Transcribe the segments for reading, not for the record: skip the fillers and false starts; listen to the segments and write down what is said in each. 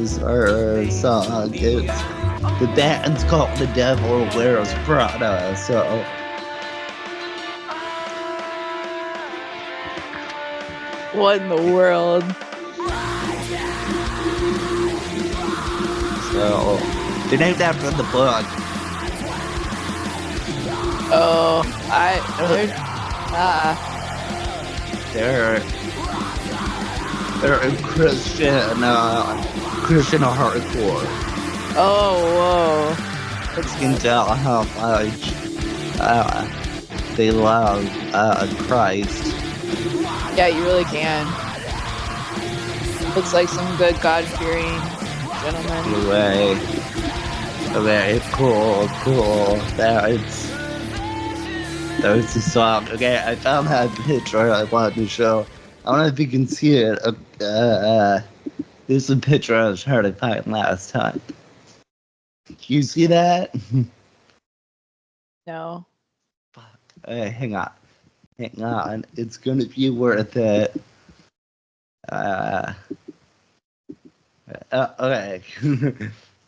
is our song. It's the band's called The Devil Wears Prada. So What in the world? they're named after the book. Oh, They're they're Christian hardcore. oh, whoa. You can tell how much they love Christ. Yeah, you really can. Looks like some good God-fearing gentlemen. Anyway, very cool. That's the song. Okay, I found that picture I wanted to show. I don't know if you can see it. This is a picture I was trying to find last time. Can you see that? No. Hang on. It's gonna be worth it. Okay.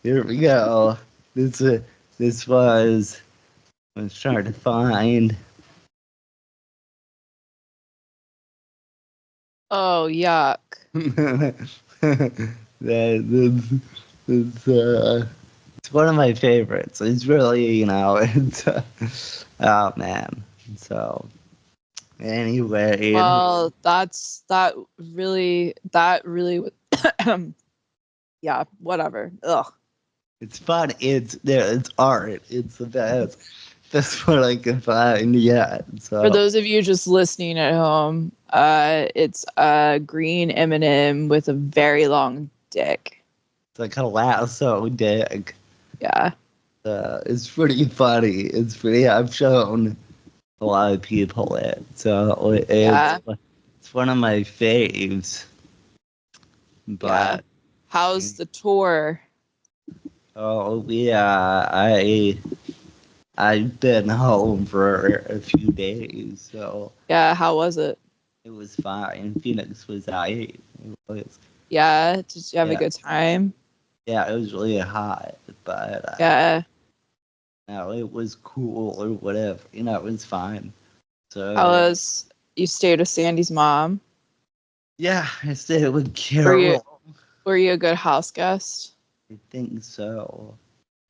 Here we go. This was. I was trying to find. Oh, yuck. It's one of my favorites. It's really, oh man. So anyway, Well, that really, yeah, whatever. Ugh. it's fun. It's art. It's the best. That's what I can find yet. For So those of you just listening at home, it's a green M&M with a very long dick. it's like a lasso dick. Yeah. It's pretty funny. It's pretty. I've shown a lot of people it. So Yeah. it's one of my faves. Yeah. But How's the tour? oh yeah, I've been home for a few days, so Yeah, how was it? it was fine. Phoenix was aight. It was, Yeah, did you have a yeah, good time? yeah, it was really hot, but Yeah. no, it was cool or whatever. It was fine. How So was you stayed with Sandy's mom? yeah, I stayed with Were you Carol. were you a good house guest? I think so.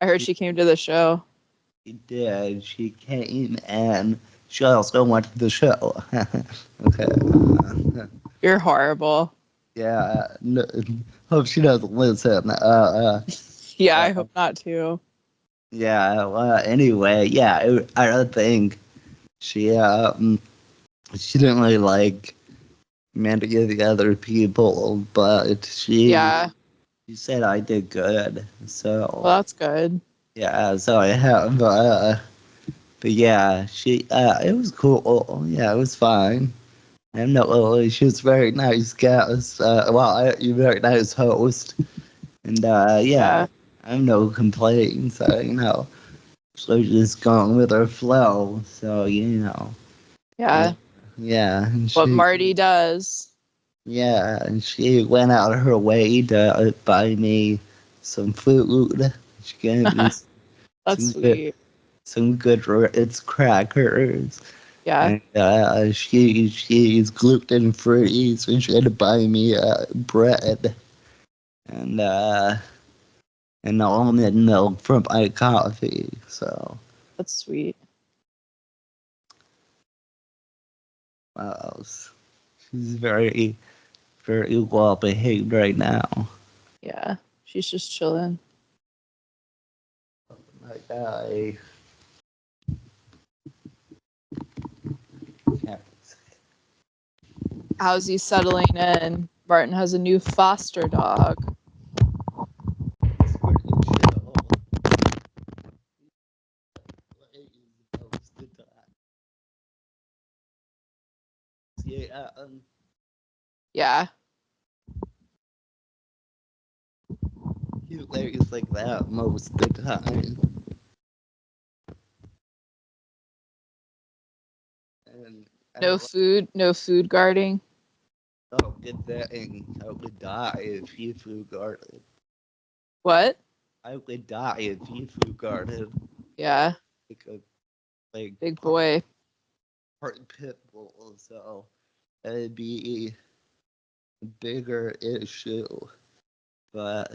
I heard she came to the show. She did. She came and she also went to the show. Okay. You're horrible. Yeah. No, hope she doesn't listen. Yeah, I Uh, hope not too. yeah. Anyway, yeah. I don't think she didn't really like many of the other people, but Yeah. she said I did good. So Well, that's good. yeah. So I have. But yeah, it was cool. Yeah, it was fine. I have no issues. Very nice guest. You very nice host. And yeah, Yeah. I have no complaints. So just going with her flow. So Yeah. yeah, and What Marty does. and she went out of her way to buy me some food. She gave me That's some good, sweet. Ritz crackers. Yeah. And she's gluten free, so she had to buy me bread and almond milk for my coffee. So That's sweet. what else? She's very very well behaved right now. Yeah. She's just chilling. Like I can't How's he settling in? Martin has a new foster dog. it's pretty chill. Yeah, Yeah. cute ladies like that most of the time. And I No don't food, no food guarding. Oh, good thing. I would die if you flew guarded. What? I would die if he flew guarded Yeah, like a like big boy. part pit bull. So that'd be a bigger issue. But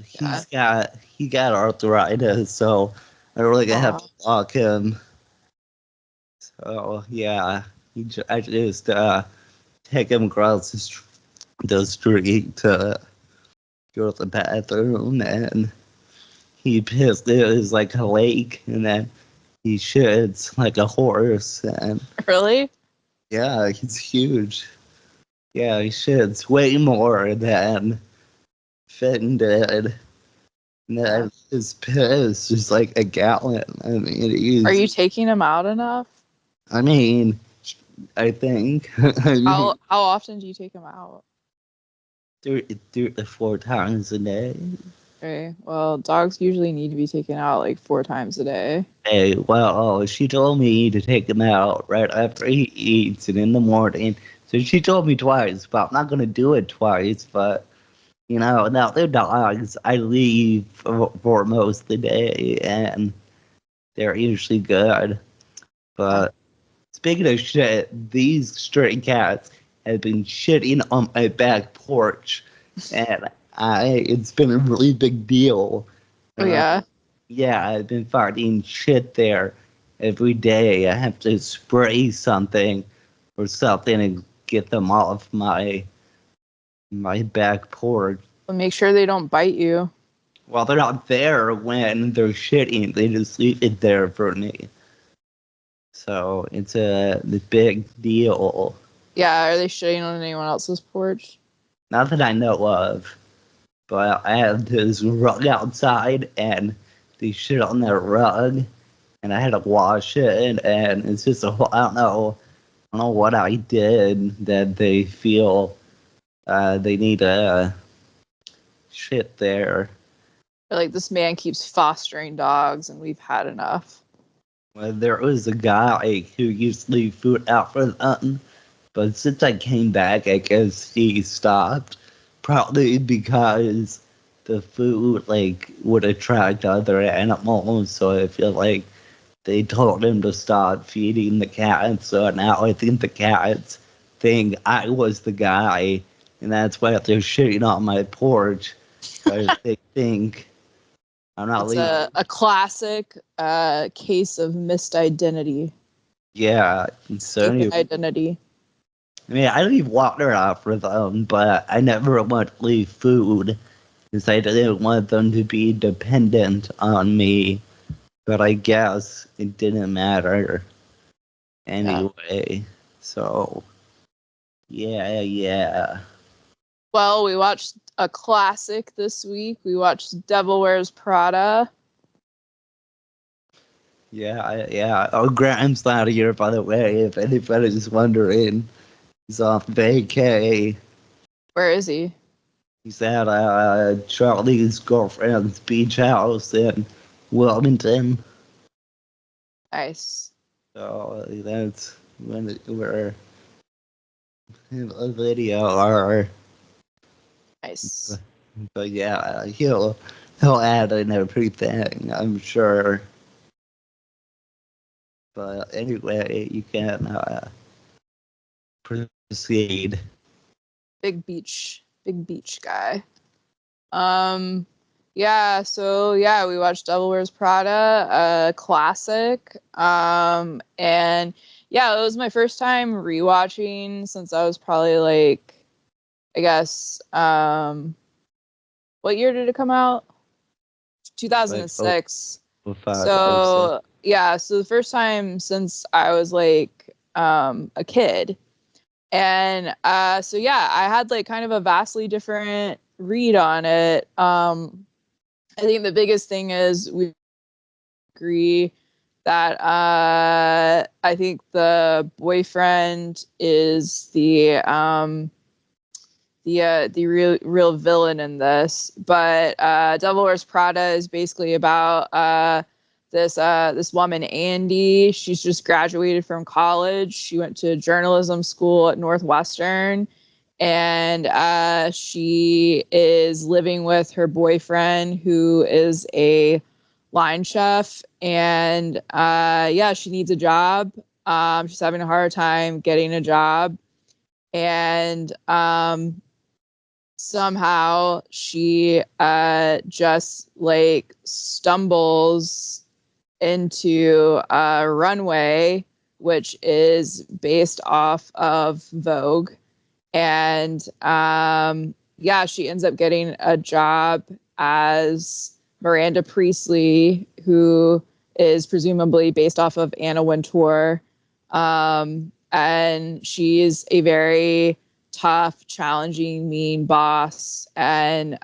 Yeah. he got arthritis, so I really gonna have Aw. to block him. So yeah, I just take him across the street to go to the bathroom, and he pissed. It was like a lake, and then he shits like a horse, and Really? yeah, he's huge. Yeah, he shits way more than Finn did. And Yeah. then his piss is like a gallon. I mean, Are he's. you taking him out enough? I mean, I think. I mean, How often do you take him out? 3 to 4 times a day. Okay. Well, dogs usually need to be taken out like 4 times a day. Hey, well, she told me to take him out right after he eats and in the morning. So she told me twice, but I'm not gonna do it twice. But now they're dogs. I leave for most of the day, and they're usually good. Yeah. But speaking of shit, these stray cats have been shitting on my back porch, and it's been a really big deal. Oh Uh, yeah. yeah, I've been finding shit there every day. I have to spray something or something and get them off my back porch. But make sure they don't bite you. Well, they're not there when they're shitting. They just leave it there for me. So it's a big deal. Yeah. Are they shitting on anyone else's porch? Not that I know of, but I have this rug outside and they shit on that rug and I had to wash it and it's just I don't know what I did that they feel they need to shit there. They're like, this man keeps fostering dogs, and we've had enough. Well, there was a guy who used to leave food out for them, but since I came back, I guess he stopped. Probably because the food would attract other animals, so I feel like they told him to stop feeding the cats. So now I think the cats think I was the guy, and that's why they're shitting on my porch because they think I'm not It's leaving. a classic case of missed identity, Yeah, so mistaken anyway, identity. I mean, I leave water out for them, but I never want to leave food because I didn't want them to be dependent on me. But I guess it didn't matter Yeah. anyway. So, yeah, yeah. Well, we watched a classic this week. We watched Devil Wears Prada. Yeah, yeah. Oh, Graham's not here, by the way, if anybody's wondering. He's off vacay. Where is he? He's at Charlie's girlfriend's beach house in Wilmington. Nice. So that's when we're in a video, or Nice. but yeah, he'll add in everything, I'm sure. But anyway, you can proceed. Big beach guy. Um, yeah, so yeah, we watched Devil Wears Prada, a classic. And yeah, it was my first time rewatching since I was probably like, I guess, what year did it come out? Like oh, 2006. 05, oh 06. So yeah, so the first time since I was like a kid. And so yeah, I had like kind of a vastly different read on it. I think the biggest thing is we agree that I think the boyfriend is the real villain in this. But Devil Wears Prada is basically about this woman Andy. She's just graduated from college. She went to journalism school at Northwestern, and she is living with her boyfriend, who is a line chef, and she needs a job. She's having a hard time getting a job, and somehow she just like stumbles into a runway, which is based off of Vogue. And she ends up getting a job as Miranda Priestley, who is presumably based off of Anna Wintour. And she's a very tough, challenging, mean boss. And it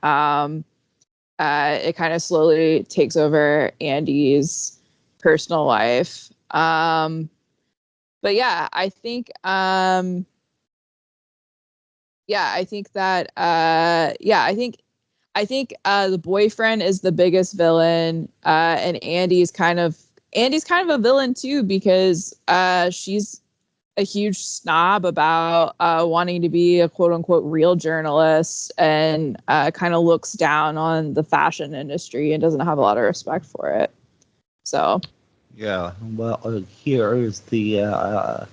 kind of slowly takes over Andy's personal life. But yeah, I think that I think the boyfriend is the biggest villain, and Andy's kind of a villain too, because she's a huge snob about wanting to be a quote unquote real journalist, and kind of looks down on the fashion industry and doesn't have a lot of respect for it. So Yeah, well, here's the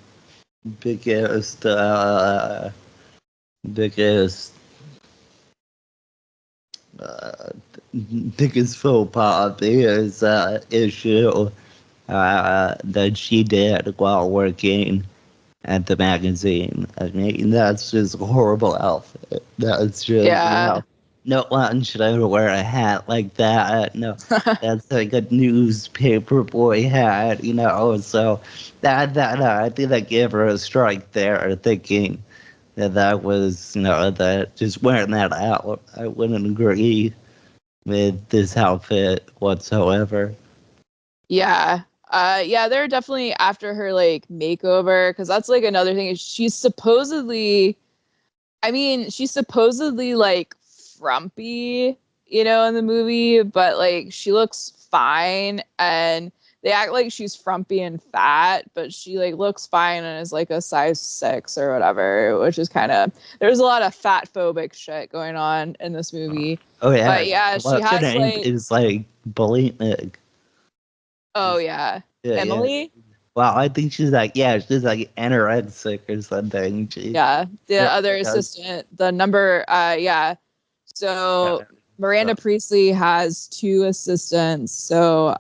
biggest biggest uh, biggest faux pas is issue that she did while working at the magazine. I mean, that's just a horrible outfit. That's just, yeah. no one should ever wear a hat like that. No, that's like a newspaper boy hat, So I think I gave her a strike there, thinking that was, that just wearing that out. I wouldn't agree with this outfit whatsoever. Yeah. They're definitely after her like makeover, because that's like another thing is she's supposedly like frumpy, in the movie, but like she looks fine, and they act like she's frumpy and fat, but she like looks fine and is like a size 6 or whatever, which is kind of, there's a lot of fat phobic shit going on in this movie. Oh yeah, But yeah, she what's her has name like, is like bulimic. oh yeah, Yeah, yeah. Emily. Well, I think she's like anorexic or something. She, Yeah, the yeah, other yeah, assistant, the number, yeah. So yeah. Miranda Priestley has two assistants. So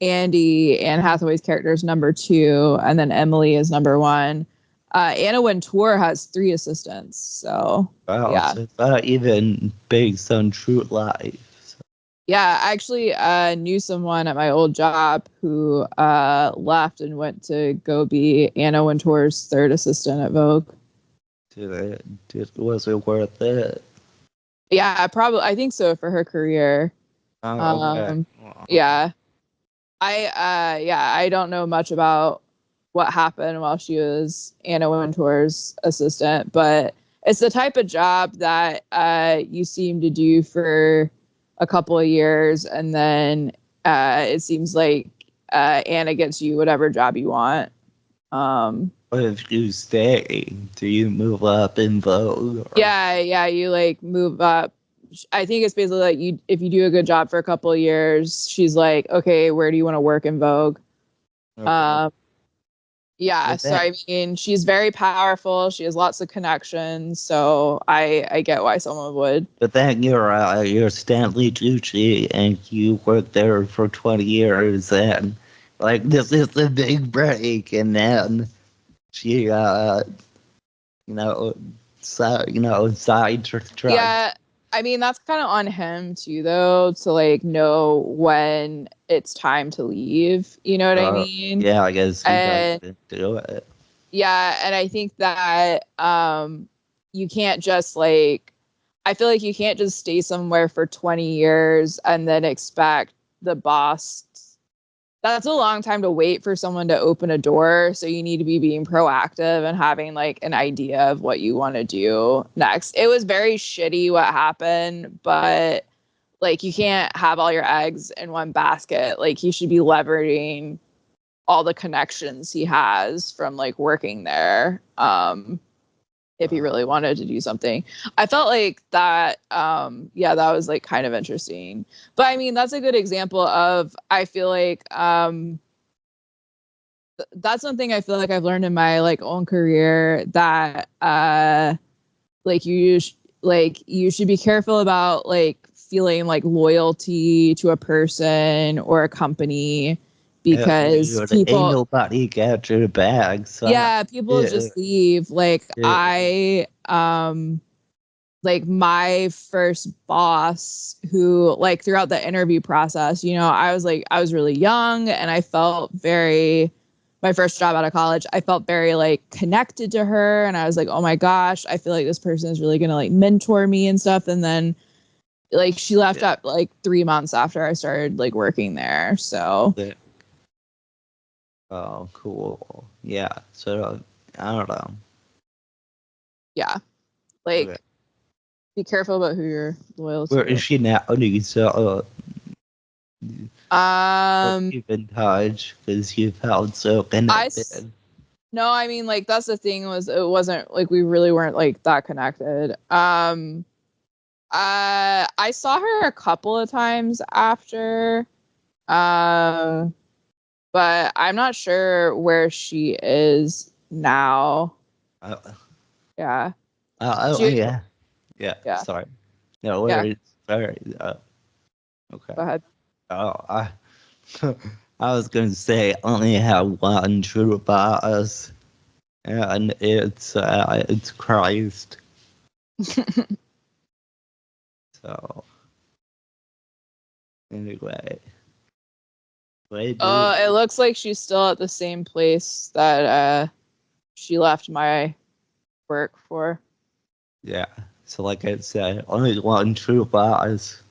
Andy, Anne Hathaway's character, is number 2, and then Emily is number 1. Anna Wintour has 3 assistants. So Wow, yeah, so it's not even based on true life. yeah. I actually knew someone at my old job who left and went to go be Anna Wintour's 3rd assistant at Vogue. Was it worth it? Yeah, probably. I think so for her career. Oh, okay. Um, yeah. I don't know much about what happened while she was Anna Wintour's assistant, but it's the type of job that you seem to do for a couple of years, and then it seems like Anna gets you whatever job you want. What if you stay? Do you move up in Vogue? Yeah, you like move up. I think it's basically like, you, if you do a good job for a couple of years, she's like, okay, where do you want to work in Vogue? Okay. Um, yeah, But so I mean, she's very powerful. She has lots of connections. So I get why someone would. then you're Stanley Tucci and you worked there for 20 years and like this is the big break and then she you know sidetracked. Yeah, I mean, that's kind of on him too, though, to like know when it's time to leave. You know what I mean? Yeah, I guess he got And to do it. yeah, and I think that you can't just like, I feel like you can't just stay somewhere for 20 years and then expect the boss. That's a long time to wait for someone to open a door. So you need to be being proactive and having like an idea of what you want to do next. It was very shitty what happened, but like you can't have all your eggs in one basket. Like he should be leveraging all the connections he has from like working there, if he really wanted to do something. I felt like that, yeah, that was like kind of interesting. But I mean, that's a good example of, I feel like, that's something I feel like I've learned in my like own career, that like you should be careful about like feeling like loyalty to a person or a company, because Dude, ain't people, nobody got your bag, son. yeah, people Yeah, just leave. Like yeah. like my first boss, who like throughout the interview process, you know, I was really young, and I felt very, my first job out of college, I felt very like connected to her, and I was like, oh my gosh, I feel like this person is really gonna like mentor me and stuff. And then like she left up like 3 months after I started like working there. So Yeah. Oh, cool. Yeah. So I don't know. yeah, Okay. like be careful about who you're loyal Where is to. she now? So Um, keep in touch because you felt so I connected. No, I mean, like that's the thing, was it wasn't like we really weren't like that connected. I saw her a couple of times after, um, but I'm not sure where she is now. Uh, Yeah. oh, She, yeah. Yeah. yeah, Sorry. No, where yeah. is sorry. Okay. Go ahead. Oh, I was gonna say only have one true boss, and it's Christ. So anyway, wait, dude. It looks like she's still at the same place that she left my work for. Yeah. So like I said, only one true boss.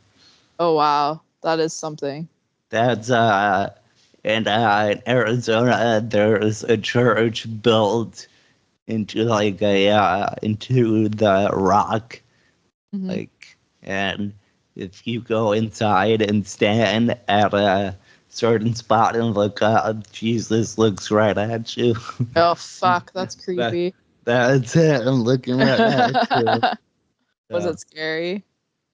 Oh wow, that is something. That's and in Arizona there's a church built into like a into the rock, Hmm. like, and if you go inside and stand at a certain spot and look up, Jesus looks right at you. Oh fuck, that's that, creepy. that's it. I'm looking right at you. Was So, it scary?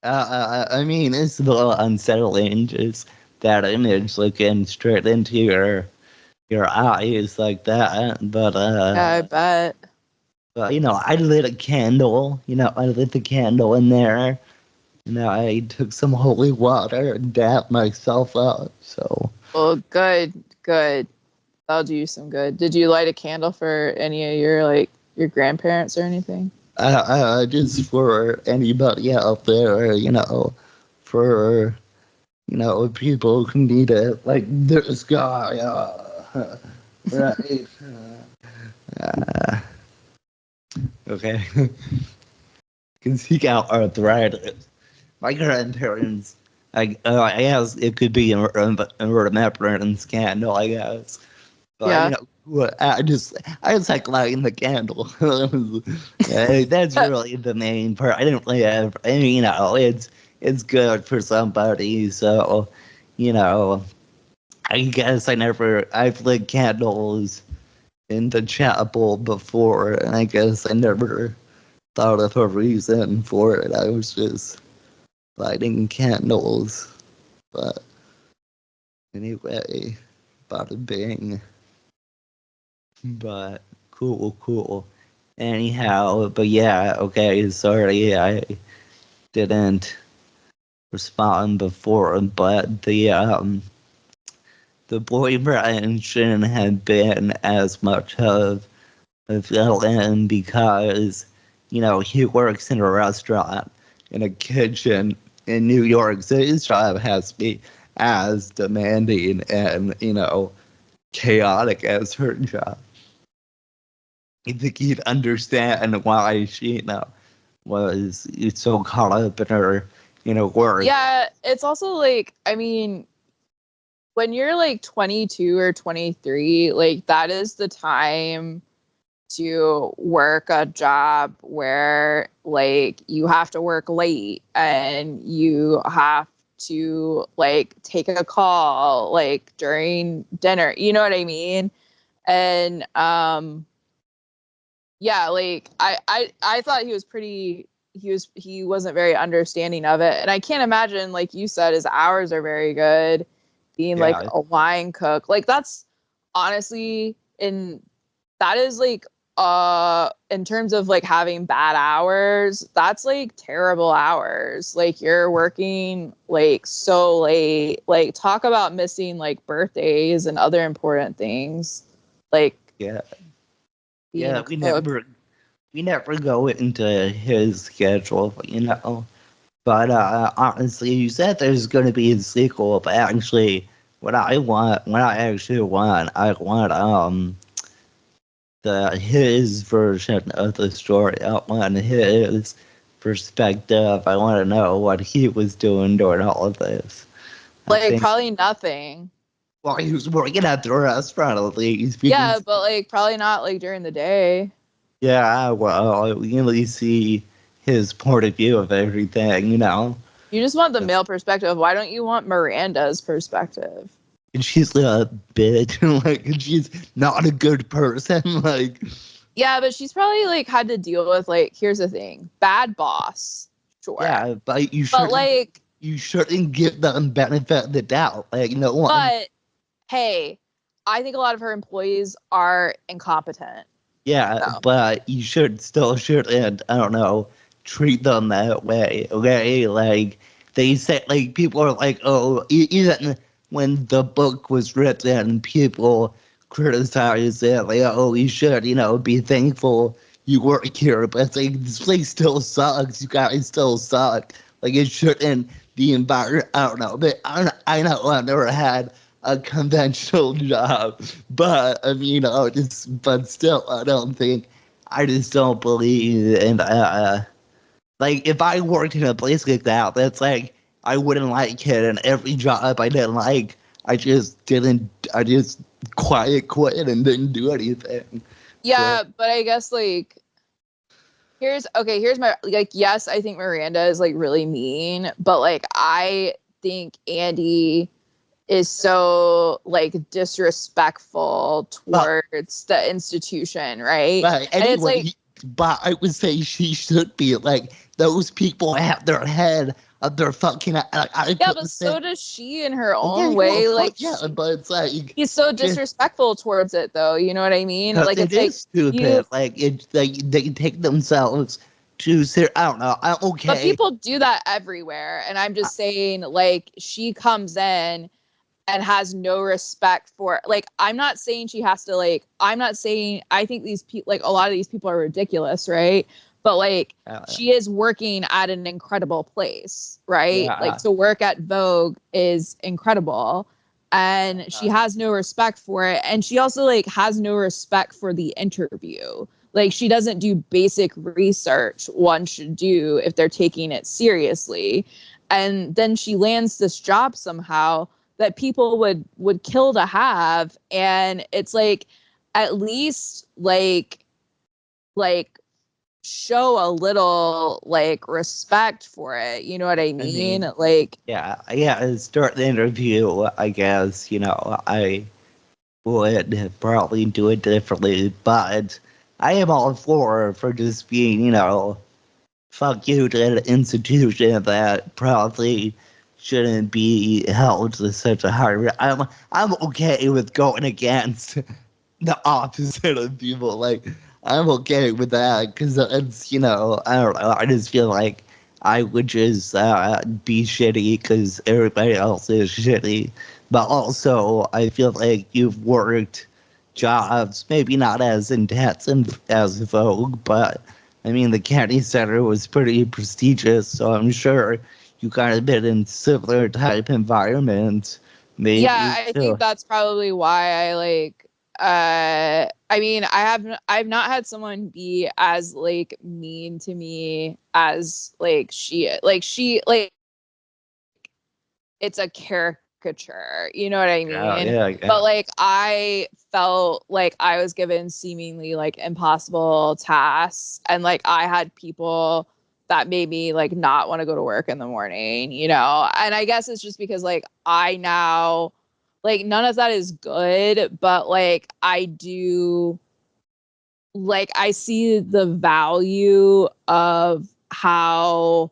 I mean, it's a little unsettling, just that image looking straight into your eyes like that. Yeah, I bet. But you know, I lit a candle. You know, I lit the candle in there. You know, I took some holy water and dapped myself up. So Well, good, good. That'll do you some good. Did you light a candle for any of your like your grandparents or anything? just for anybody out there, you know, for people who need it, like this guy, right? Uh, okay, can seek out arthritis. My grandparents, I guess it could be a remembrance candle, I guess. But you Yeah. know, I just like lighting the candle. That's really the main part. I didn't really have. I mean, you know, it's good for somebody. So, you know, I guess I've lit candles in the chapel before, and I guess I never thought of a reason for it. I was just lighting candles. But anyway, bada bing. But cool, cool. Anyhow, but yeah, okay, sorry I didn't respond before, but the boyfriend shouldn't have been as much of a villain because, you know, he works in a restaurant in a kitchen in New York, so his job has to be as demanding and, you know, chaotic as her job. I think he'd understand why she, you know, was so caught up in her, you know, work. Yeah, it's also like, I mean, when you're like 22 or 23, like that is the time to work a job where like you have to work late and you have to like take a call like during dinner. You know what I mean? And yeah, like I thought he wasn't very understanding of it. And I can't imagine, like you said, his hours are very good, being like Yeah, a wine cook. Like that's honestly in that is like in terms of like having bad hours, that's like terrible hours. Like you're working like so late. Like talk about missing like birthdays and other important things. Like yeah, being yeah. a cook. We never go into his schedule, you know. But honestly, you said there's going to be a sequel, but actually, I want the his version of the story. I want his perspective. I want to know what he was doing during all of this. I Like think, probably nothing. well, he was working at the restaurant at least Yeah, because, but like probably not like during the day. yeah, well, we can at least see his point of view of everything, you know. You just want the male perspective. Why don't you want Miranda's perspective? And she's a bitch, like, and she's not a good person, like, Yeah, but she's probably like had to deal with like here's the thing. Bad boss. Sure. yeah, but But like you shouldn't give them benefit of the doubt, like, no one. but hey, I think a lot of her employees are incompetent. Yeah, So but you shouldn't, I don't know, treat them that way, okay? Like, they say, like, people are like, oh, even when the book was written, people criticized it, like, oh, you should, you know, be thankful you work here, but it's like, this place still sucks, you guys still suck. Like, it shouldn't, the environment, I don't know, but I know I've never had a conventional job. But I mean, but still, I just don't believe in, like, if I worked in a place like that, that's like, I wouldn't like it. And every job I didn't like, I just quiet quit and didn't do anything. So, yeah, but I guess like here's my like yes, I think Miranda is like really mean, but like I think Andy is so like disrespectful but, towards the institution, right? but And it's anyway, like, but I would say she should be like, those people have their head of their fucking, I yeah, but couldn't say, so does she in her okay, own well, way. fuck Like yeah, but it's like, he's so just disrespectful towards it though. You know what I mean? because Like it it's like is stupid. you Like it's like they take themselves too serious. I don't know. I'm but okay. people do that everywhere. And I'm I, just saying, like, she comes in and has no respect for like I'm not saying she has to like I'm not saying I think these people like a lot of these people are ridiculous, right? But like uh, she is working at an incredible place, right? Like yeah. to work at Vogue is incredible and she Uh, has no respect for it and she also like has no respect for the interview. Like she doesn't do basic research one should do if they're taking it seriously. And then she lands this job somehow that people would kill to have and it's like at least like show a little like respect for it, you know what I I mean? mean, Like yeah. Start the interview. I guess I would probably do it differently, but I am all for just being fuck you to an institution that probably shouldn't be held to such a high. I'm okay with going against the opposite of people. Like, I'm okay with that because it's, I don't know. I just feel like I would just be shitty because everybody else is shitty. But also, I feel like you've worked jobs, maybe not as intense as Vogue, but I mean, the county center was pretty prestigious, so I'm sure you kind of been in similar type environments, yeah, maybe I think too. that's probably why I like I mean I've not had someone be as like mean to me as like she like it's a caricature. You know what I Yeah, mean? yeah, But yeah. like I felt like I was given seemingly like impossible tasks and like I had people that made me like not want to go to work in the morning, you know? And I guess it's just because like I now like none of that is good, but like I do like I see the value of how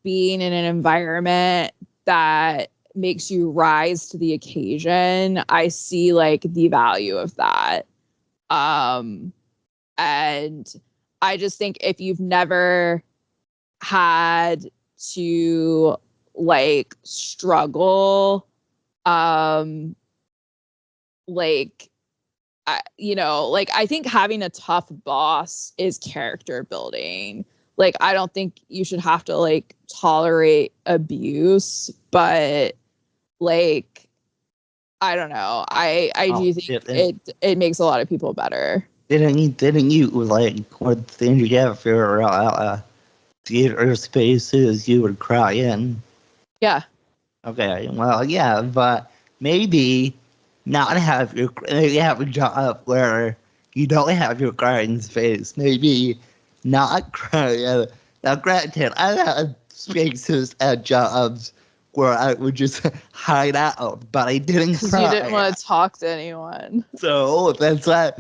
being in an environment that makes you rise to the occasion. I see like the value of that. Um and I just think if you've never had to like struggle, um like like I think having a tough boss is character building. Like I don't think you should have to like tolerate abuse, but like I don't know. I Oh, do think it makes a lot of people better. didn't you like within your theater spaces you would cry in? Yeah. Okay, well, yeah, but maybe not maybe have a job where you don't have your crying space. Maybe not cry. Now, granted, I had spaces at jobs where I would just hide out, but I didn't Because you didn't cry. want to talk to anyone. So that's not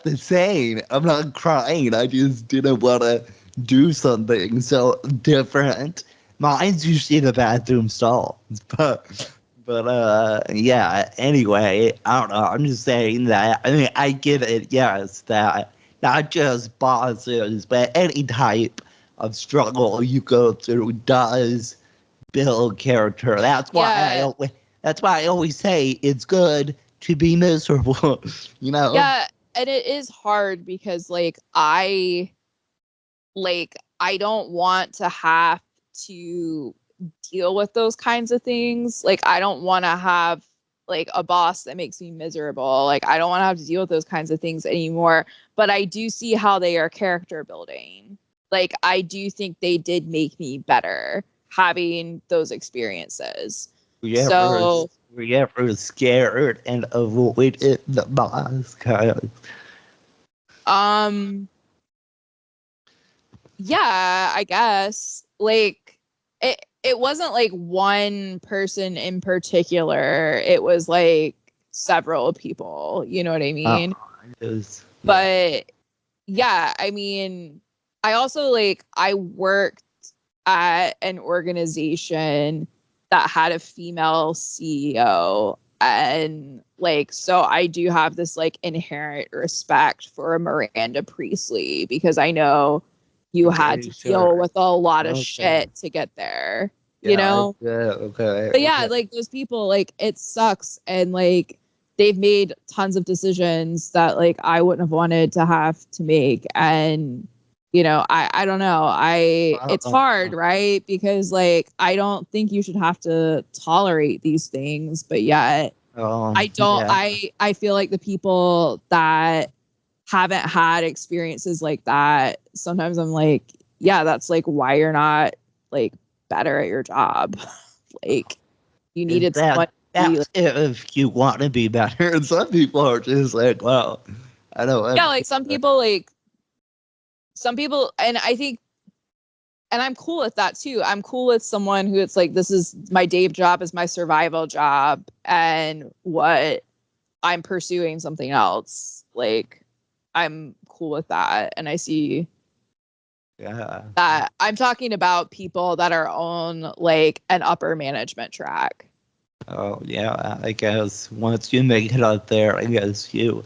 the same. I'm not crying. I just didn't want to do something so different. Mine's usually the bathroom stall, but yeah. Anyway, I don't know. I'm just saying that. I mean, I get it. Yes, that not just bosses, but any type of struggle you go through does build character. Yeah. That's why I always say it's good to be miserable. You know. Yeah. And it is hard because I don't want to have to deal with those kinds of things. Like I don't want to have like a boss that makes me miserable. Like I don't want to have to deal with those kinds of things anymore. But I do see how they are character building. Like I do think they did make me better having those experiences. We ever So we ever scared and avoided the boss kind. um yeah, I guess. Like it wasn't like one person in particular. It was like several people, you know what I Oh, mean? yeah. But yeah, I mean, I also like I worked at an organization that had a female CEO, and like so I do have this like inherent respect for Miranda Priestley because I know you had Okay, to deal sure. with a lot of Okay. shit to get there, you Yeah. know? Yeah. Okay. But yeah, Okay. like those people, like it sucks, and like they've made tons of decisions that like I wouldn't have wanted to have to make. And I don't know. It's hard, right? Because like I don't think you should have to tolerate these things, but yet I don't Yeah. I feel like the people that haven't had experiences like that, sometimes I'm like, yeah, that's like why you're not like better at your job. Like you Is needed someone to be like, that's if you want to be better. And some people are just like, well, I don't want yeah, to like be better. some people, and I think, and I'm cool with that too. I'm cool with someone who it's like, this is my day job, is my survival job, and what I'm pursuing something else. Like, I'm cool with that. And I see Yeah. that I'm talking about people that are on like an upper management track. Oh, yeah. I guess once you make it out there, I guess you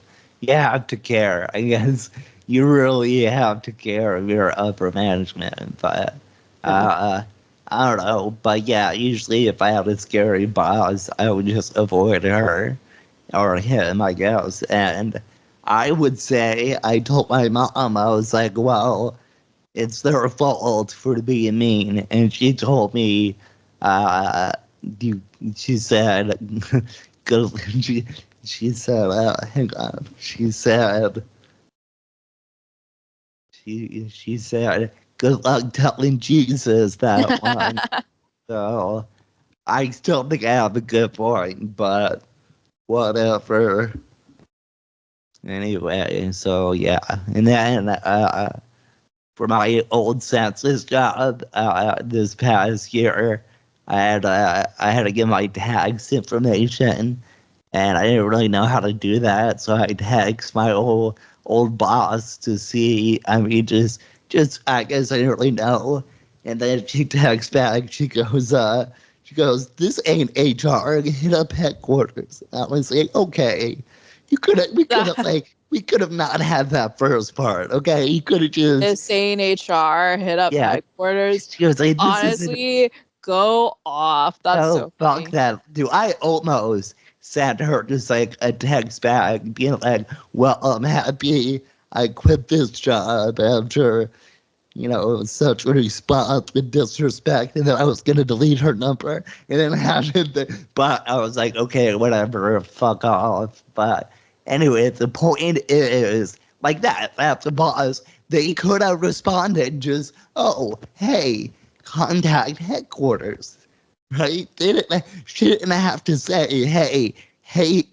have to care. I guess you really have to care of your upper management. But Yeah. uh, I don't know. But yeah, usually if I had a scary boss, I would just avoid her or him, I guess. And I would say, I told my mom, I was like, well, it's their fault for being mean. And she told me, uh, you, she said, go, she said, hang on, she said, good luck telling Jesus that one. So I still think I have a good point, but whatever. Anyway, so yeah, and then for my old census job this past year, I had to give my tax information, and I didn't really know how to do that, so I text my old boss to see. I mean, just I guess I didn't really know. And then she texts back. She goes, this ain't HR. Hit up headquarters. I was like, okay, we could have not had that first part. Okay, you could have just, Insane HR hit up yeah. headquarters. She was like, this isn't. Honestly, go off. That's Oh, so fuck funny. that. Dude, I almost sent her just like a text back being like, well, I'm happy I quit this job after, such a response with disrespect. And then I was going to delete her number. And then but I was like, okay, whatever, fuck off. But anyway, the point is, like that's the boss. They could have responded just, oh, hey, contact headquarters, right? She didn't have to say, hey,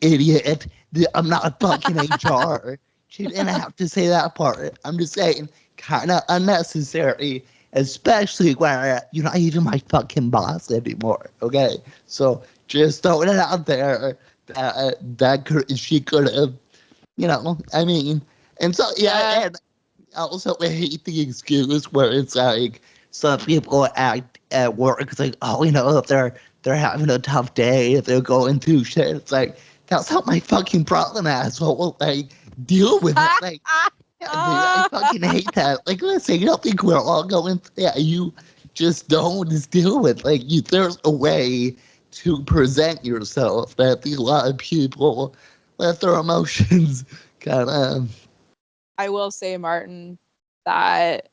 idiot, I'm not fucking HR. She didn't have to say that part. I'm just saying, kind of unnecessary, especially when you're not even my fucking boss anymore, okay? So just throwing it out there she could have, I mean, and so, Yeah. yeah, and also I hate the excuse where it's like some people act at work it's like, oh, if they're having a tough day, if they're going through shit, it's like that's not my fucking problem, asshole. Like, deal with it. Like, yeah, dude, I fucking hate that. Like, listen, you don't think we're all going? Yeah, you just don't. Just deal with. Like, there's a way to present yourself that I think a lot of people let their emotions kind of. I will say, Martin, that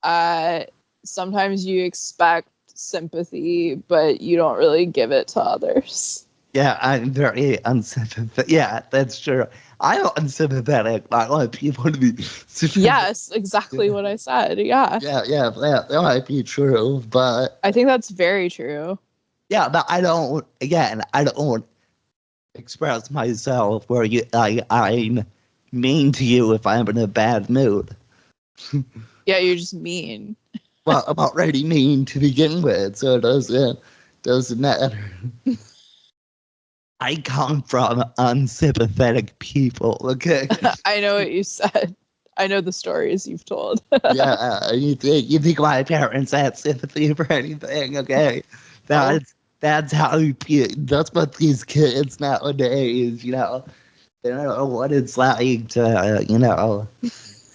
uh, sometimes you expect sympathy, but you don't really give it to others. Yeah, I'm very unsympathetic. Yeah, that's true. I'm unsympathetic. I want people to be sympathetic. Yes, exactly what I said. Yeah. That might be true, but I think that's very true. yeah, but I don't express myself where I'm mean to you if I'm in a bad mood. Yeah, you're just mean. Well, I'm already mean to begin with, so it doesn't matter. I come from unsympathetic people, okay? I know what you said. I know the stories you've told. Yeah, you think my parents had sympathy for anything? Okay, Oh, that's how that's what these kids nowadays, they don't know what it's like to,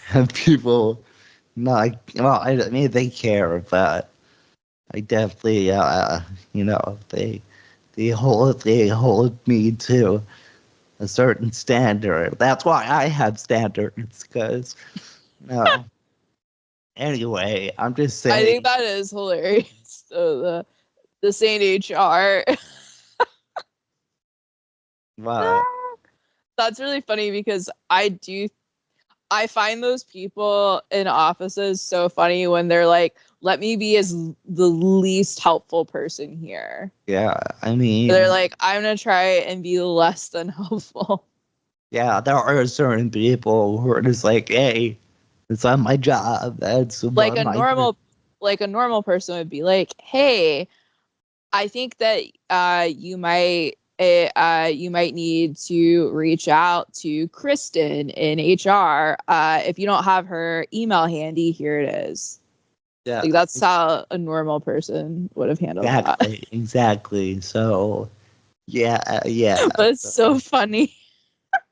have people not. Well, I mean they care, but I definitely, they hold me to a certain standard. That's why I have standards, because, you know. Anyway, I'm just I think saying. that is hilarious. So the Saint HR. But That's really funny because I find those people in offices so funny when they're like, let me be as the least helpful person here. yeah, I They're mean, like, I'm gonna try and be less than helpful. yeah, there are certain people who are just like, hey, it's on my job. That's Like above a my. normal person would be like, hey, I think that you might need to reach out to Kristen in HR. If you don't have her email handy, here it is. Yeah, Like that's how a normal person would have handled that. exactly. So, yeah. But it's so So, funny.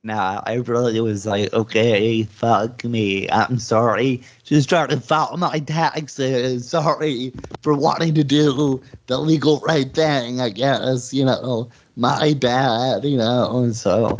nah, I really was like, okay, fuck me. I'm sorry. Just trying to file my taxes. Sorry for wanting to do the legal right thing, I guess. My bad, And so,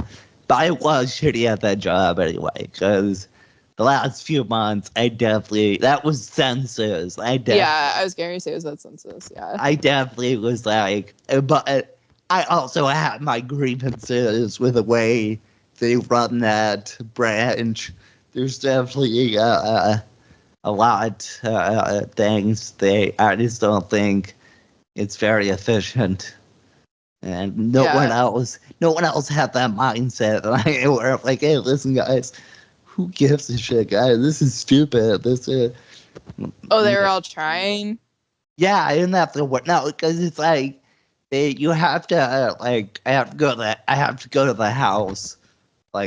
but I was shitty at that job anyway, because the last few months, that was census. Yeah, I was going to say it was that census. Yeah. I definitely was like, but I also had my grievances with the way they run that branch. There's definitely a lot things I just don't think it's very efficient. And Yeah. no one else had that mindset. Where I'm like, hey, listen, guys, who gives a shit, guys? This is stupid. This is, Oh, they you were know, all trying. yeah, I didn't have to work. No, because it's like you have to I have to go to the house we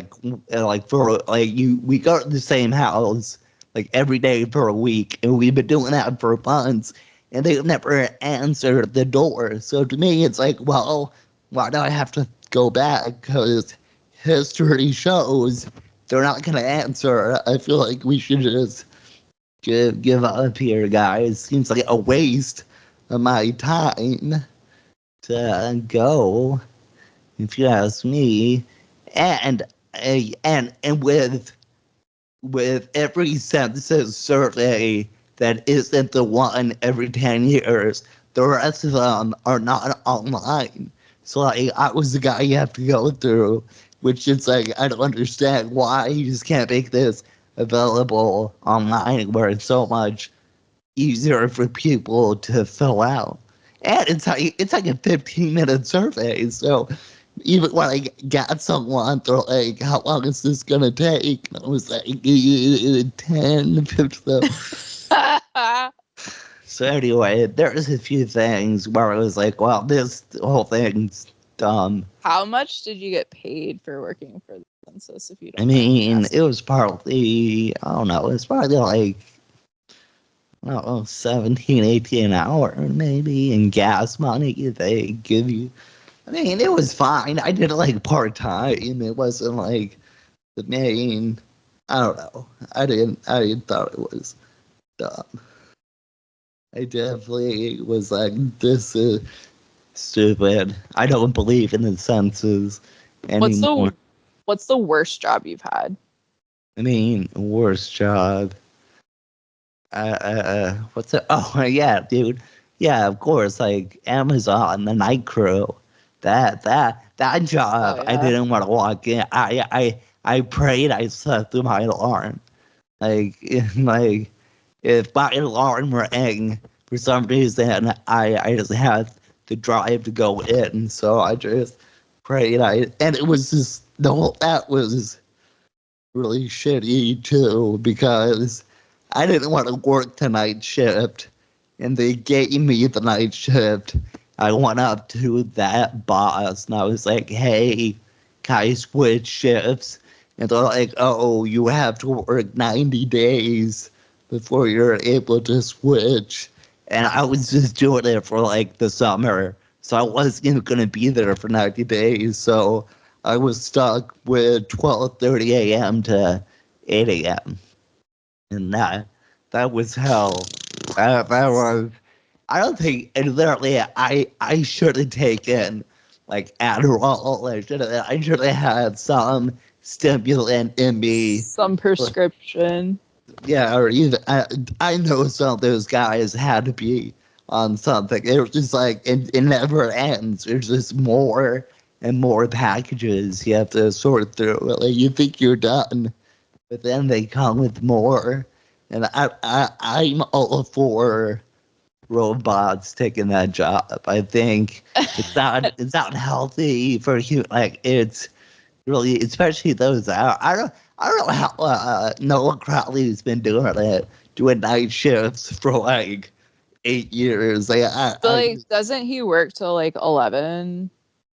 go to the same house like every day for a week, and we've been doing that for months, and they've never answered the door. So to me, it's like, well, why do I have to go back? Because history shows they're not going to answer. I feel like we should just give up here, guys. Seems like a waste of my time to go, if you ask me. And and with every census survey that isn't the one every 10 years, the rest of them are not online. So like, I was the guy you have to go through, which is like, I don't understand why you just can't make this available online where it's so much easier for people to fill out. And it's like a 15-minute survey. So even when I got someone, they're like, "How long is this gonna take?" And I was like, 10, 15. So anyway, there's a few things where I was like, "Well, this whole thing's dumb." How much did you get paid for working for the census, if you I don't mind me mean, it asking? was probably, I don't know, it's probably like, I don't know, 17, 18 an hour maybe, and gas money they give you. I mean, it was fine. I did it like part time. It wasn't like the main. I don't know. I didn't thought it was dumb. I definitely was like, this is stupid. I don't believe in the census What's anymore. the what's the worst job you've had? I mean, worst job. What's it? Oh, yeah, dude. Yeah, of course. Like Amazon, the night crew. That Oh job, I yeah. didn't want to walk in. I prayed I slept through my alarm. Like, like if my alarm rang for some reason, I just had the drive to go in. So I just prayed. And it was just the whole that was really shitty too because I didn't want to work the night shift, and they gave me the night shift. I went up to that boss and I was like, "Hey, can I switch shifts?" And they're like, "Oh, you have to work 90 days before you're able to switch." And I was just doing it for like the summer, so I wasn't gonna be there for 90 days. So I was stuck with 12:30 a.m. to 8 a.m. And that was hell. That was. I don't think. And literally, I should have taken like Adderall. I should have had some stimulant in me. Some prescription. Yeah, or even I know some of those guys had to be on something. It was just like it never ends. There's just more and more packages you have to sort through. Like you think you're done, but then they come with more. And I'm all for robots taking that job. I think it's not healthy for human. Like it's really, especially those out. I don't know how Noah Crowley's been doing it, doing night shifts for like 8 years. Like But like, doesn't he work till like 11?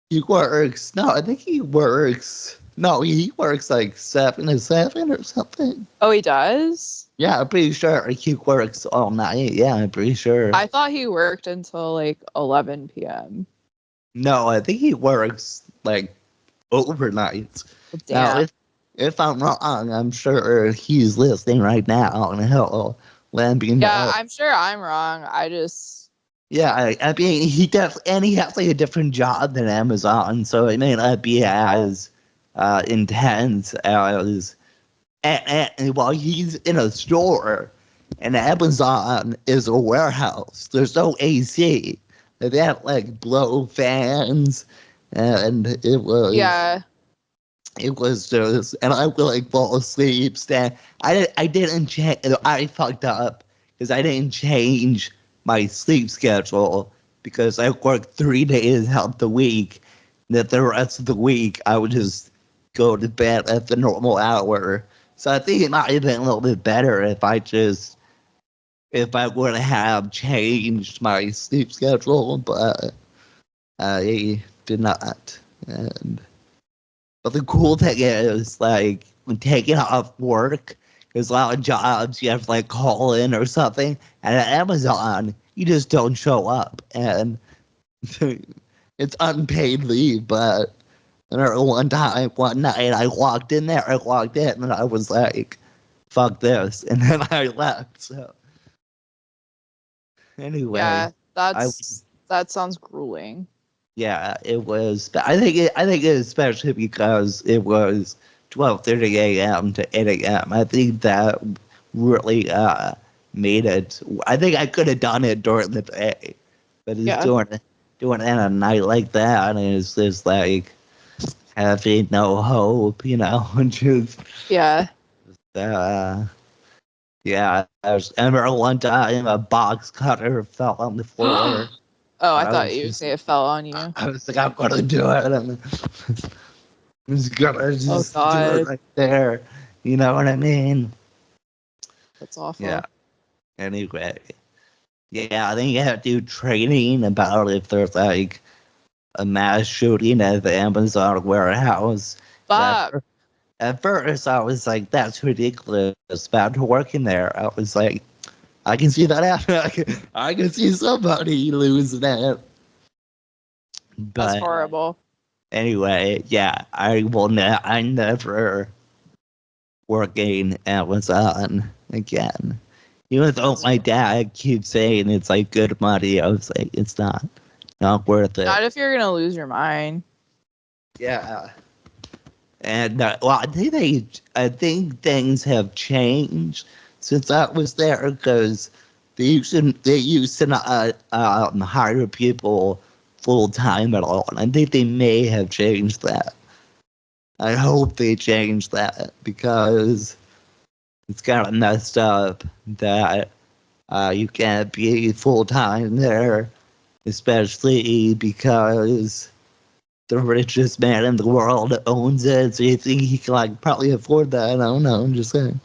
he works. No, I think he works. No, he works like 7 to 7 or something. Oh, he does? Yeah, I'm pretty sure he works all night. Yeah, I'm pretty sure. I thought he worked until like 11 p.m. No, I think he works like overnight. Oh, Now, damn. if I'm wrong, I'm sure he's listening right now, and he'll let me Yeah, know. I'm sure I'm wrong. I just Yeah, I mean, he definitely, and he has like a different job than Amazon, so it may not be as intense as. And while he's in a store, and Amazon is a warehouse, there's no AC. They have like blow fans, and yeah. it was just, and I would like fall asleep. Stand. I didn't change. I fucked up because I didn't change my sleep schedule because I worked 3 days out the week. That the rest of the week I would just go to bed at the normal hour. So I think it might have been a little bit better if I would have changed my sleep schedule, but I did not. And But the cool thing is, like, when taking off work, there's a lot of jobs you have to, like, call in or something. And at Amazon, you just don't show up. And it's unpaid leave. But I remember one night, I walked in, and I was like, fuck this. And then I left. So, anyway, Yeah, I was that sounds grueling. Yeah, it was. I think it especially because it was 12:30 a.m. to 8 a.m. I think that really made it. I think I could have done it during the day, but it's Yeah. doing it at a night like that is just like having no hope, you know. Just Yeah. uh, yeah. I remember one time a box cutter fell on the floor, Oh, and I thought you would say it fell on you. I was like, I'm gonna do it. And I'm just gonna Oh just do it God, right there. You know what I mean? that's Yeah. awful. Anyway, yeah, I think you have to do training about if there's like a mass shooting at the Amazon warehouse. And Fuck. at first, I was like, that's ridiculous. About working there, I was like, I can see that happen. I can see somebody losing it. That's But horrible. anyway, yeah, I never working Amazon again. Even though That's my dad keeps saying it's like good money, I was like, it's not worth it. not if you're gonna lose your mind. Yeah, and well, I think things have changed since I was there because they used to not hire people full time at all, and I think they may have changed that. I hope they changed that because it's kind of messed up that you can't be full time there, especially because the richest man in the world owns it. So you think he can like probably afford that? I don't know. I'm just saying.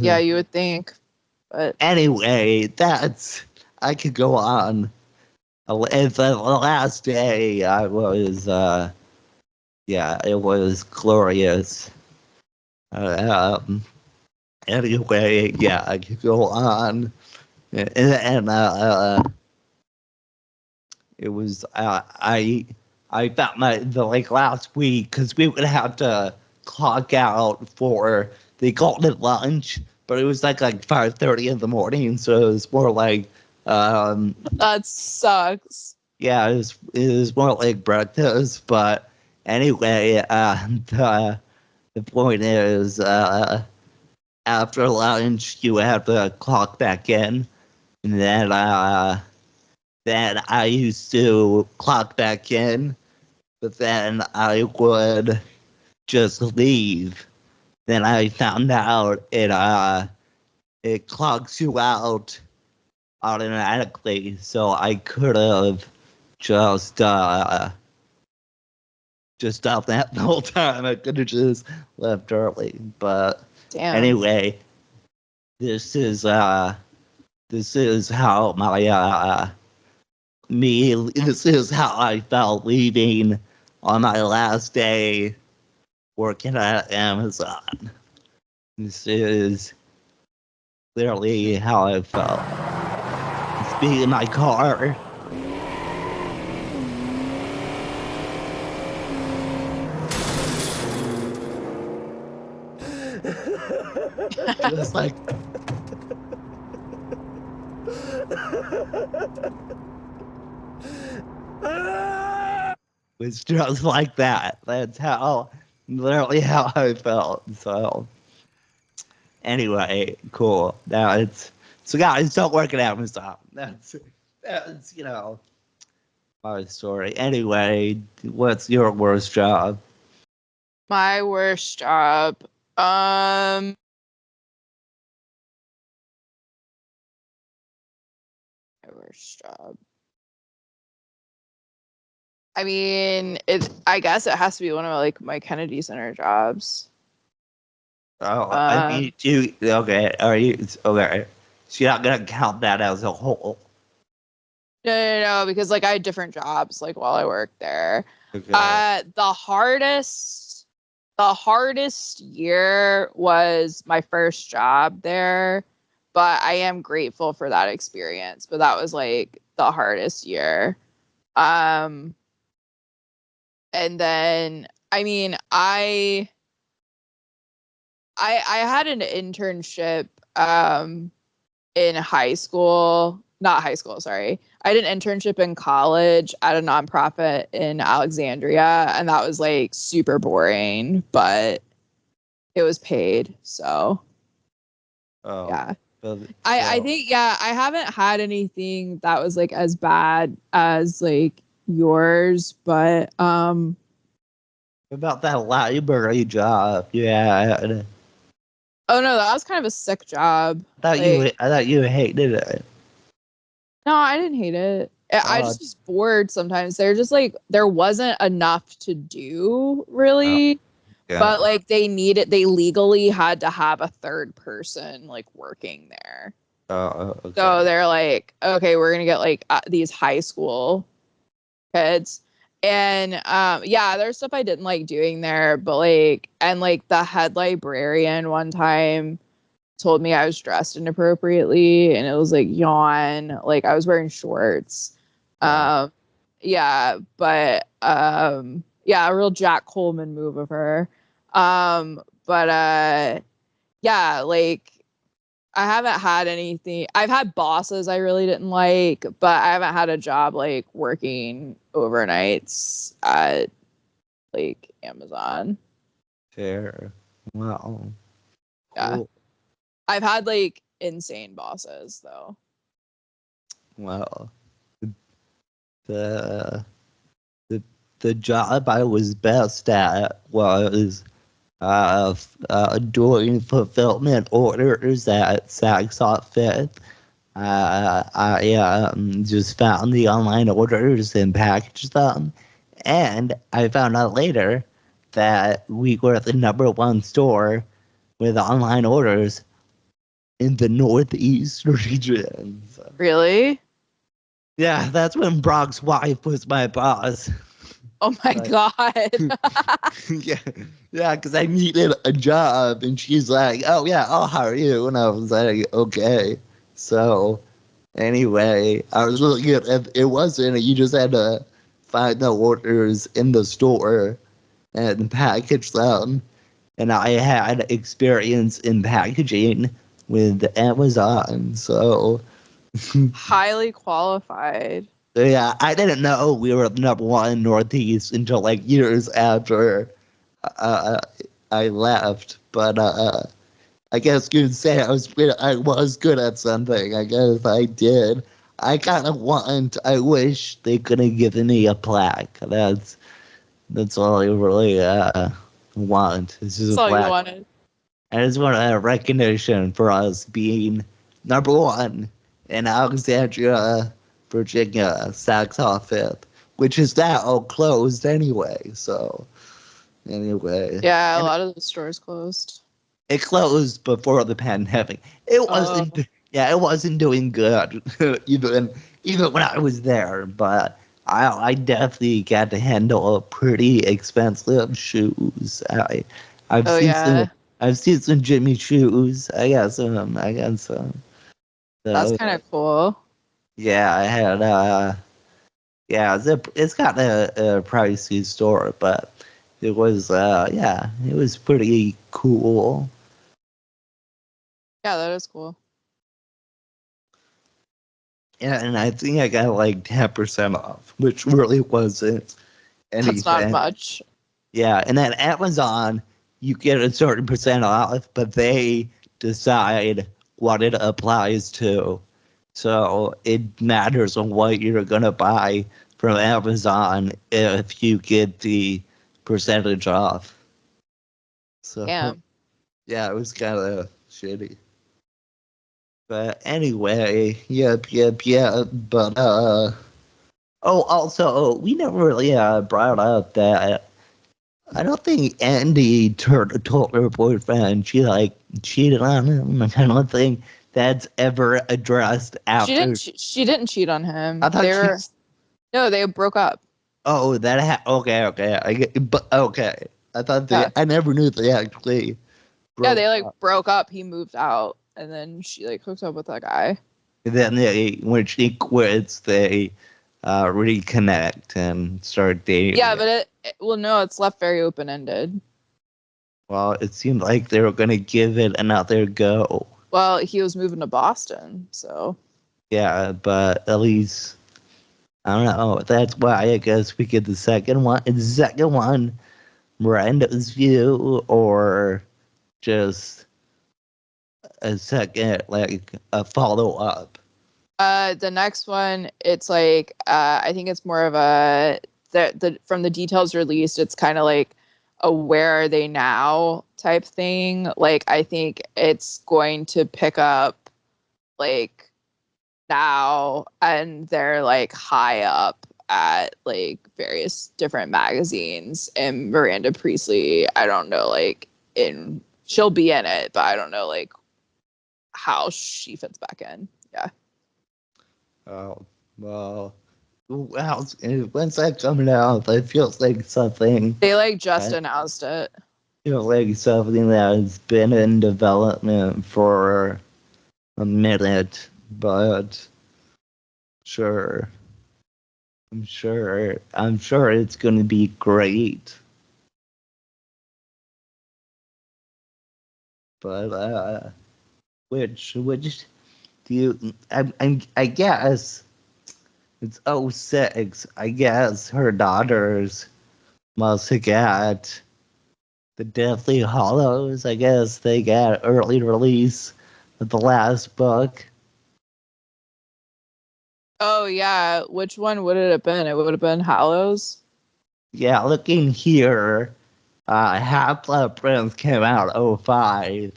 Yeah, So, you would think, but anyway, that's I could go on. It's the last day. I was yeah, it was glorious. Um, anyway, yeah, I could go on. And it was I found the like last week because we would have to clock out for they called it lunch, but it was like 5:30 in the morning, so it was more like that sucks. yeah, it was more like breakfast. But anyway, the point is after lunch you have to clock back in, and then I used to clock back in, but then I would just leave. Then I found out it clocks you out automatically, so I could have just just stopped that the whole time. I could have just left early. But Damn. anyway, this is uh this is how my this is how I felt leaving on my last day working at Amazon. This is clearly how I felt. Just being in my car. Just like it's just like that. That's how literally how I felt. So anyway, cool. Now it's so guys don't work at Amazon. That's my story. Anyway, what's your worst job? My worst job. Um, my worst job. I mean, I guess it has to be one of like my Kennedy Center jobs. Oh, I mean, Um, you okay? Are you okay? So you're not gonna count that as a whole. no, because like I had different jobs like while I worked there. Okay. The hardest. the hardest year was my first job there, but I am grateful for that experience. But that was like the hardest year. Um, and then I mean, I had an internship in high school, not high school, sorry. I did an internship in college at a nonprofit in Alexandria, and that was like super boring, but it was paid. So Oh, yeah. but I so think yeah, I haven't had anything that was like as bad as like yours, but about that library job, yeah, oh no, that was kind of a sick job. Like I thought you hated it. no, I didn't hate it. I Oh, just was bored sometimes. They're just like there wasn't enough to do oh, really, yeah. but like they legally had to have a third person like working there. Okay. So they're like, okay, we're gonna get like these high school kids. And yeah, there's stuff I didn't like doing there, but like and like the head librarian one time told me I was dressed inappropriately and it was like yawn, like I was wearing shorts. Oh, Um yeah, but yeah, a real Jack Coleman move of her. But yeah, like I haven't had anything. I've had bosses I really didn't like, but I haven't had a job like working overnights at like Amazon. fair. Wow. Yeah. Cool. I've had like insane bosses though. Well, the the the job I was best at was doing fulfillment orders at Saks Off Fifth. I just found the online orders and packaged them, and I found out later that we were the #1 store with online orders in the Northeast region. So, Really? yeah, that's when Brock's wife was my boss. Oh my Like, god. yeah, yeah, because I needed a job, and she's like, "Oh yeah, I'll hire you," and I was like, "Okay." So anyway, I was looking at it wasn't you just had to find the orders in the store and package them, and I had experience in packaging with Amazon, so Highly qualified. yeah, I didn't know we were #1 Northeast until like years after uh, I left. But I guess you could say I was good at something. I guess I did. I kind of want. I wish they could have given me a plaque. That's all I really want. It's just That's a all you plaque. wanted. I just want a recognition for us being #1 in Alexandria, Virginia, Saks Off Fifth, which is now closed anyway. So anyway, Yeah, a and lot of the stores closed. it closed before the pandemic. It wasn't. Oh, Yeah, it wasn't doing good even when I was there. But I definitely got to handle pretty expensive shoes. I've oh seen some. yeah. I've seen some Jimmy shoes. I got some. I got some. That's So kind of cool. yeah, I had. Yeah, it's got a pricey store, but it was. Yeah, it was pretty cool. Yeah, that is cool. Yeah, and I think I got like 10% off, which really wasn't That's not anything. much. Yeah, and then Amazon, you get a certain percent off, but they decide what it applies to. So it matters on what you're gonna buy from Amazon if you get the percentage off. So Damn. yeah, it was kind of shitty. But anyway, yep. But oh, also, we never really brought up that I don't think Andy told her boyfriend she like cheated on him. I don't think that's ever addressed after. She didn't cheat on I him. thought They were she's. no, they broke up. Oh, okay. I get, but okay. I thought Yeah. I never knew they actually Yeah, broke they like up. broke up. He moved out, and then she like hooked up with that guy. And then when she quits, they reconnect and start Yeah, dating. but well, no, it's left very open ended. Well, it seemed like they were gonna give it another go. Well, he was moving to Boston, so Yeah, but at least I don't know. That's why I guess we get the second one. Is the second one Miranda's view or just a second, like a follow up? the next one, it's like I think it's more of a the from the details released, it's kind of like a where are they now type thing. Like I think it's going to pick up like now, and they're like high up at like various different magazines. And Miranda Priestley, I don't know, like in she'll be in it, but I don't know like how she fits back in. Yeah. Oh, well, when's that coming out? It feels like something. They like just I announced it. feel like something that has been in development for a minute, but sure, I'm sure it's going to be great. But which do you? I guess it's '06. I guess her daughters must have got the Deathly Hollows. I guess they got early release of the last book. Oh yeah, which one would it have been? It would have been Hallows. Yeah, looking here, Half Blood Prince came out '05,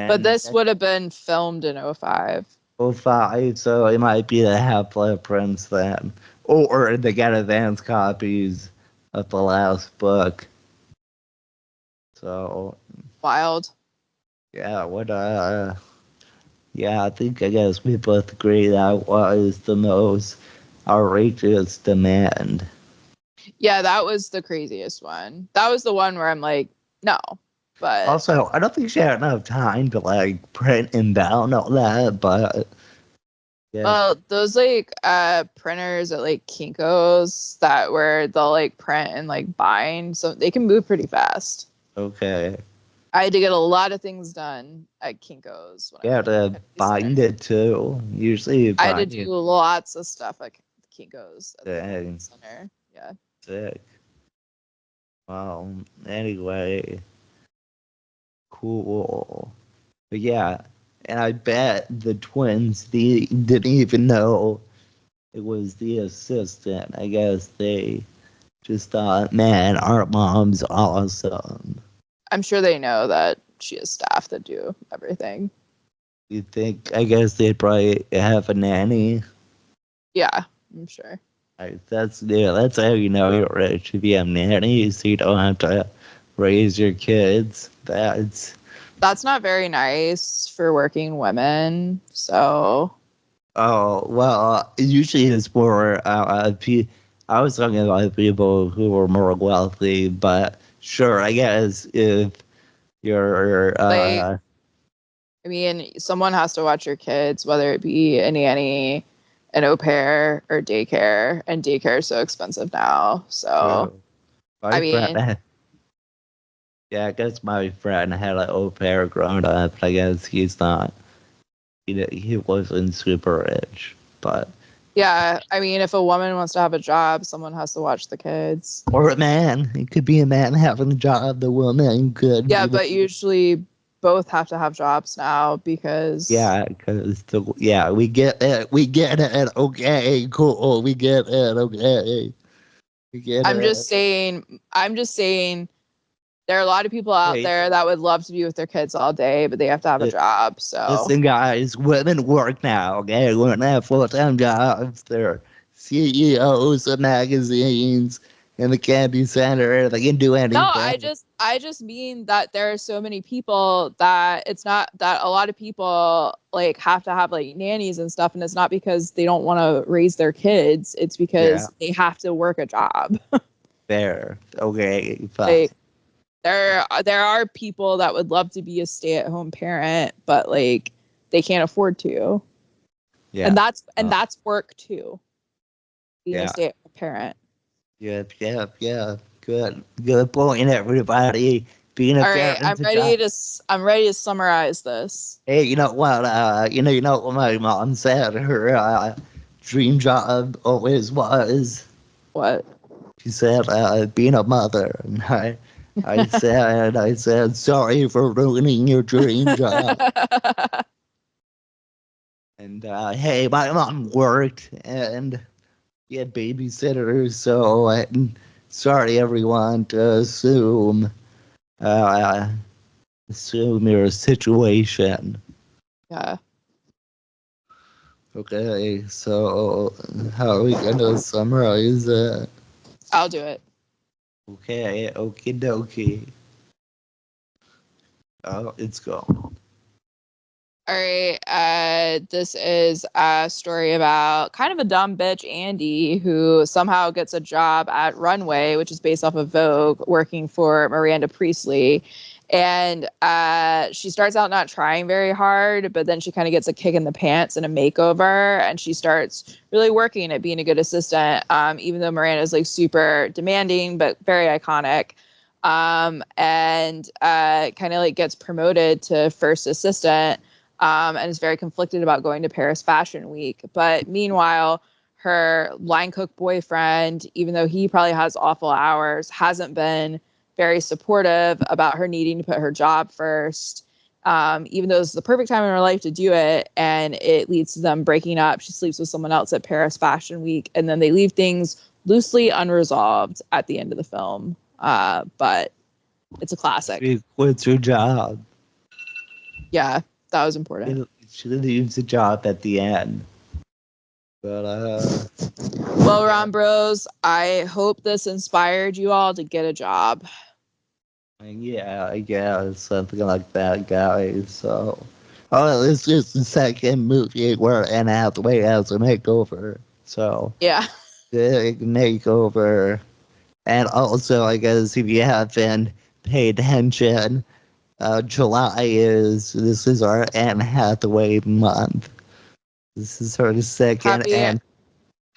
But and this would have been filmed in '05. '05, so it might be the Half Blood Prince then. Or they got advance copies of the last book. So Wild. yeah, yeah, I guess we both agree that was the most outrageous demand. Yeah, that was the craziest one. That was the one where I'm like, no. But Also, I don't think she had enough time to like print and bound all that, but yeah, well, those like printers at like Kinko's that where they'll like print and like bind, so they can move pretty fast. okay. I had to get a lot of things done at Kinko's when I You have worked at the to Kennedy bind Center. it too. Usually you I had to bind do it. lots of stuff at Kinko's at the Kennedy Dang, Center. Yeah. sick. Well, anyway, cool. But yeah, and I bet the twins didn't even know it was the assistant. I guess they just thought, man, our mom's awesome. I'm sure they know that she has staff that do everything. You think, I guess they'd probably have a nanny. Yeah, I'm sure. That's how you know you're rich. If you have nannies, so you don't have to raise your kids. That's not very nice for working women. So, Oh, well, usually it's more, I was talking about people who were more wealthy, but sure, I guess if you're, like, I mean, someone has to watch your kids, whether it be a nanny, an au pair, or daycare. And daycare is so expensive now. So, true. I My mean, friend, yeah, I guess my friend had an au pair growing up, but I guess he wasn't super rich, but, yeah, I mean, if a woman wants to have a job, someone has to watch the kids. or a man, it could be a man having a job, the woman could Yeah, be but usually both have to have jobs now because yeah, because yeah, we get it, okay, cool, we get it, okay, we get it. I'm just saying there are a lot of people out Hey, there that would love to be with their kids all day, but they have to have a li- job. So listen, guys, women work now, okay? Women have full-time jobs. They're CEOs of magazines in the Candy Center. They can do no, anything. I just mean that there are so many people that it's not that a lot of people like have to have like nannies and stuff, and it's not because they don't want to raise their kids, it's Yeah, because they have to work a job. fair. Okay, Like fine. there are people that would love to be a stay-at-home parent, but like they can't afford to. Yeah. And that's work too. Being a Yeah. stay-at-home parent. Yep. Good point, everybody. Being a All right, parent's a job. I'm ready to summarize this. Hey, you know what? You know what my mom said. Her dream job always was. What? She said, being a mother. And I said, sorry for ruining your dream job. And hey, my mom worked, and we had babysitters, so sorry everyone to uh, assume your situation. Yeah. Okay, so how are we gonna summarize it? I'll do it. Okay, okie dokie. Oh, it's gone. All right. This is a story about kind of a dumb bitch, Andy, who somehow gets a job at Runway, which is based off of Vogue, working for Miranda Priestley. And she starts out not trying very hard, but then she kind of gets a kick in the pants and a makeover, and she starts really working at being a good assistant, even though Miranda is like super demanding, but very iconic. And kind of like gets promoted to first assistant, and is very conflicted about going to Paris Fashion Week. But meanwhile, her line cook boyfriend, even though he probably has awful hours, hasn't been very supportive about her needing to put her job first. Even though it's the perfect time in her life to do it, and it leads to them breaking up. She sleeps with someone else at Paris Fashion Week, and then they leave things loosely unresolved at the end of the film. But it's a classic. She quits her job. Yeah, that was important. She leaves the job at the end. But Well, Ron Bros, I hope this inspired you all to get a job. yeah, I guess something like that, guys. So, oh, it's just the second movie where Anne Hathaway has a makeover. So, Yeah. big makeover. And also, I guess if you haven't paid attention, this is our Anne Hathaway month. This is her second, Happy and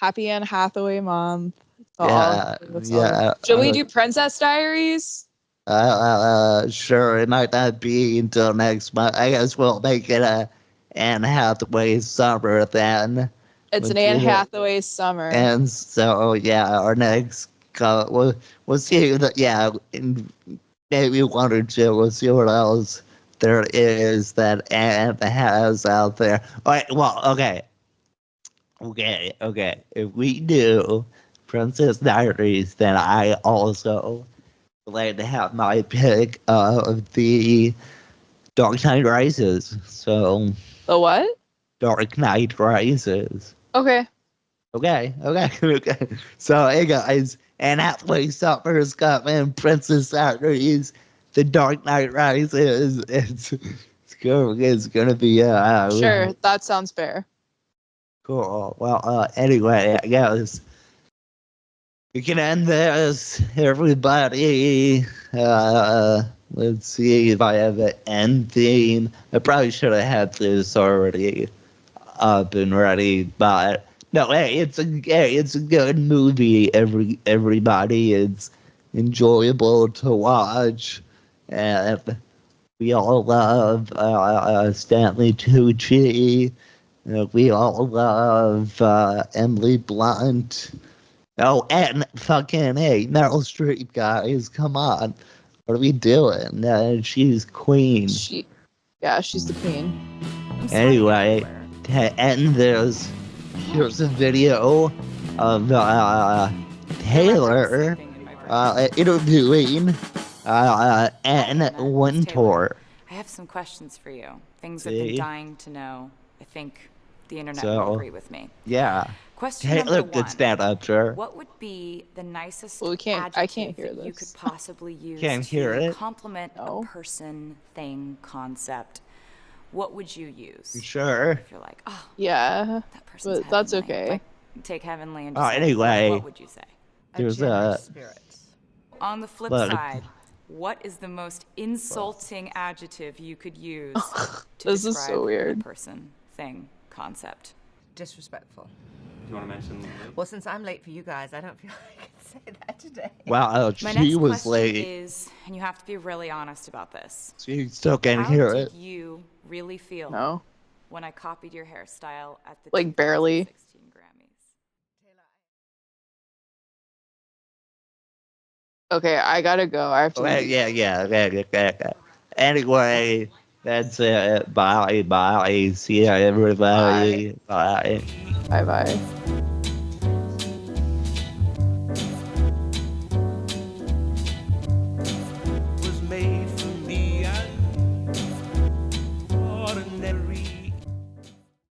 Happy Anne Hathaway month to all yeah, of us. yeah. Should we do Princess Diaries? Sure, it might not be until next month. I guess we'll make it a Anne Hathaway summer then. It's We'll an Anne do it. Hathaway summer. And so, yeah, our next we'll see that, yeah, in maybe one or two. We'll see what else there is that Anne has out there. All right, well, okay. If we do Princess Diaries, then I also like to have my pick of the Dark Knight Rises. So, The what? Dark Knight Rises. Okay. Okay. So, hey guys, Anne Hathaway Summer's coming, Princess Diaries, The Dark Knight Rises. It's gonna be Sure, that sounds fair. cool. Well, anyway, I guess we can end this, everybody. Let's see if I have an end theme. I probably should have had this already up and ready, but no, hey, it's a good movie. Everybody, it's enjoyable to watch, and we all love Stanley Tucci. We all love Emily Blunt. Oh, and fucking hey, Meryl Streep, guys, come on. What are we doing? She's queen. She's the queen. Anyway, to end this, here's a video of Taylor interviewing Anne Wintour. I have some questions for you. Things I've See? been dying to know. I think the internet So, will agree with me. Yeah. Question Taylor number could one. stand up, sure. What would be the nicest Well, I can't adjective hear that you this. could possibly use Can't hear to it? compliment No. a person, thing, concept? What would you use? Sure. If you're like, oh, Yeah, that person's but that's heavenly. okay. Like, take heavenly and Oh, just say, anyway. what would you say? There's generous spirit. On the flip Look. side, What is the most insulting adjective you could use to This is describe so weird. a person, thing, concept? Disrespectful. Do you want to mention? Well, since I'm late for you guys, I don't feel like I can say that today. Wow, My she next was question late. is, and you have to be really honest about this. She still can't How hear did it. you really feel No. when I copied your hairstyle at the Like, barely. 2016 Grammys? Okay, I gotta go. I have to Well, leave. yeah. Anyway, that's it. Bye. See ya, everybody. Bye. Bye bye.